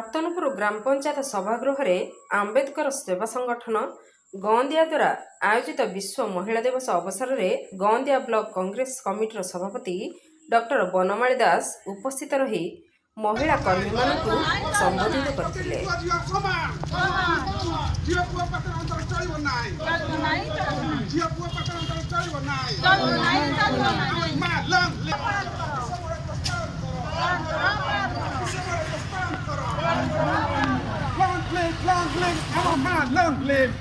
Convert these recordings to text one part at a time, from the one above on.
ରକ୍ତନପୁର ଗ୍ରାମ ପଞ୍ଚାୟତ ସଭାଗୃହରେ ଆମ୍ବେଦକର ସେବା ସଂଗଠନ ଗଅଁଦିଆ ଦ୍ୱାରା ଆୟୋଜିତ ବିଶ୍ୱ ମହିଳା ଦିବସ ଅବସରରେ ଗଅଁଦିଆ ବ୍ଲକ କଂଗ୍ରେସ କମିଟିର ସଭାପତି ଡକ୍ଟର ବନମାଳୀ ଦାସ ଉପସ୍ଥିତ ରହି ମହିଳା କର୍ମୀମାନଙ୍କୁ ସମ୍ବୋଧିତ କରିଥିଲେ। Long live!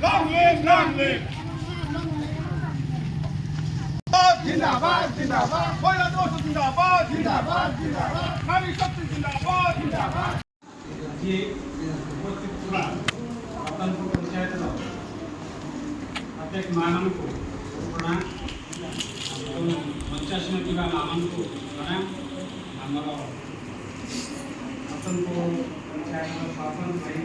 जिंदाबाद जिंदाबाद महिला दिवस जिंदाबाद जिंदाबाद जिंदाबाद नारी शक्ति जिंदाबाद जिंदाबाद ये उपस्थित पूरा रतनपुर पंचायत प्रत्येक मानव को प्रणाम 50 की मानव को प्रणाम आमर रतनपुर पंचायत सरपंच भाई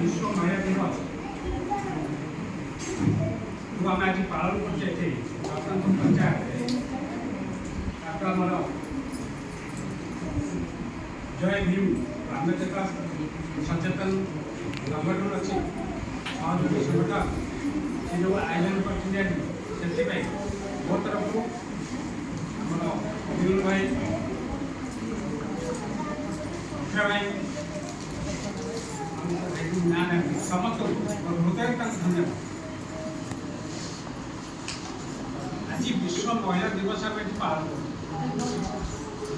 विश्व महिला दिवस जो आम आज पालन करते रतनपुर पंचायत जय भीम आम्बेडकर सचेतन संगठन अच्छी सहयोगी संगठन से जो आयोजन कर तरफ अभिनव भाई भाई समस्त हृदय धन्यवाद। आज विश्व महिला दिवस आम पालन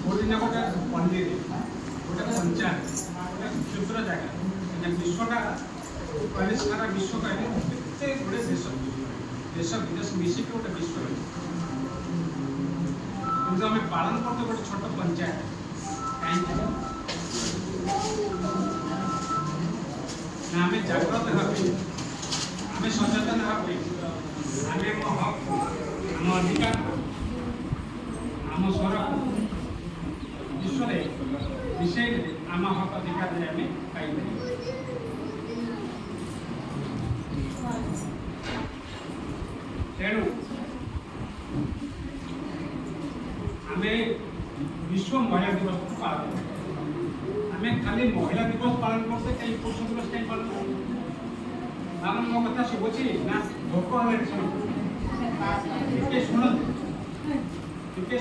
गोटे गोटे मंदिर गोटे पंचायत गोटे क्षुद्र जगह विश्वटा कहले सारा विश्व कहले केते गुड़े देश देश विदेश मिसिक गोटे विश्व कि आम पालन करते गोटे छोट पंचायत कहीं आम जागृत भावे आम सचेतन भावे आम हक आम अधिकार आम स्वर विश्व विषय आम हक अधिकार आम पाई तेणु आम विश्व महिला दिवस पालन आम खाली महिला दिवस पालन करते कहीं पुरुष दिवस कहीं पालन कर मो कथा शुभुची ना भोक टे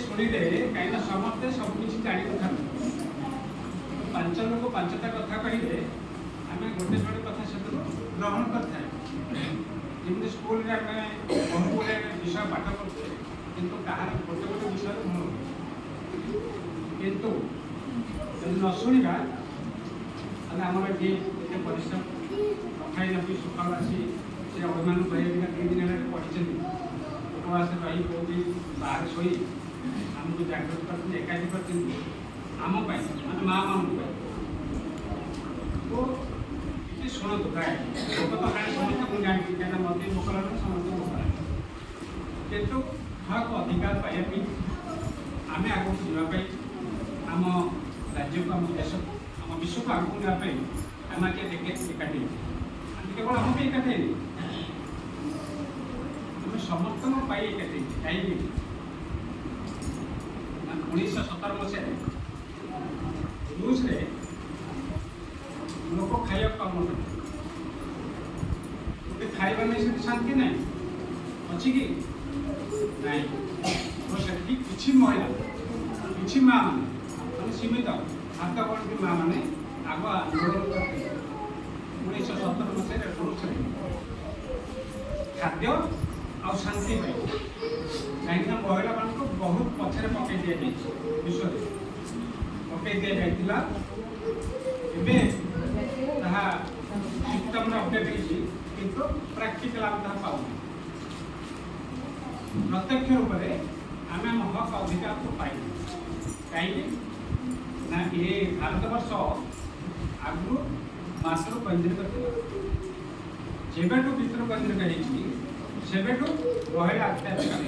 शुणिले कहीं समस्ते सबकि जाणी था 5 लोक 5टा कथा कहे आम गोटे जोड़े कथा से ग्रहण करते जमी स्कूल आम बहुत गुड़े विषय पाठ करते कितु कहार गोटे गोटे विषय भूल कितु न शुणा आमर ये परिश्रम खाई नपी सकाल आसी से अभिमान भाई 3 दिन पढ़ी उपवास रही कौटी बाहर शोई आमको जागृत कर एकाठी कर आम माने माँ मान तो ये शुणु गाय लोक तो गाय समस्त मुझे जानी कहीं मत भोक लगे समस्त भोक लगे कितु हक अधिकार पाइबा आम आगे जावाई आम राज्य को आम देश आम विश्व को आगे जावाई आम आज एकाठी केवल आम एकाठी आम समस्त एकाठी कहीं 1917 मसीह रूस लोक खाया पाऊन गोटे खाइबा नहीं शांति ना अच्छी कि नहीं तो से किसी महिला किसी माँ मैंने सीमित हाथ गणती माँ मैंने आग आंदोलन करते 1917 मसीह रूस खाद्य आ शांति कहीं महिला मान बहुत पछरे पकई दि जाए विश्व पकई दि जाता सिस्टम अपडेट किंतु प्राक्टिकल आम पाऊँ प्रत्यक्ष रूप से आम आम हक अधिकार को पाई कहीं ये भारत वर्ष आगु मात्र केन्द्रित जेबेठू भितर केन्द्रित सेबेठू महिला अत्याचार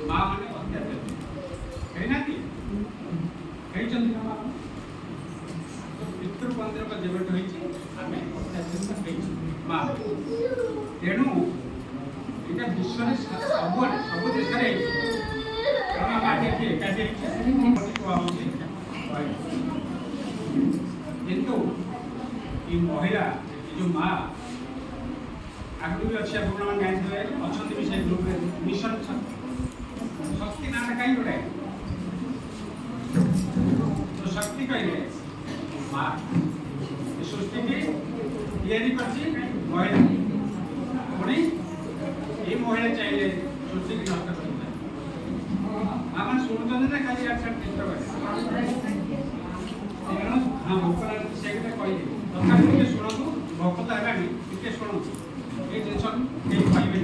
माँ मैंने अत्याचार कहीं ना पितृ केन्द्र जेबेठू आम अत्याचार माँ तेणु यहाँ विश्व सब देश किंतु ये महिला जो माँ आगु भी अच्छे आप जानते अच्छा भी से ग्रुप मिशन शक्ति नाटा कहीं जोड़े तो शक्ति कहले माँ सृष्टि की तैयारी करती महिला पुणी ये महिला चाहिए सृष्टि की नष्ट कर माँ मैंने शुणुते ना खाली आठ चित्र हाँ भोक से कही तथा शुणु भोक तो है टे शुणु ये जिन कहीं कहबे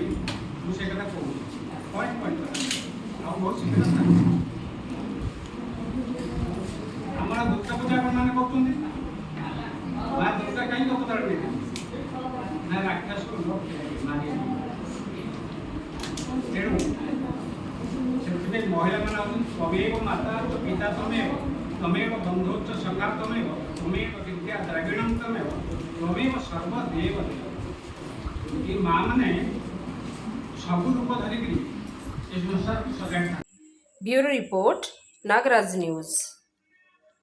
मुझे कथा कहूँ पॉइंट पॉइंट बहुत सुविधा था हमारा दुर्गा पूजा मैंने कर माँ दुर्गा कहीं अवतार नहीं ना राक्षस को मारे तेणु से महिला मैंने तमेव माता पिता तमेव बंधुच्च सखा तमेव विद्या द्रविणम तमेव सर्वदेव ये माँ मैंने सब रूप धरिकी संसार सजाड़ ब्यूरो रिपोर्ट नागराज न्यूज।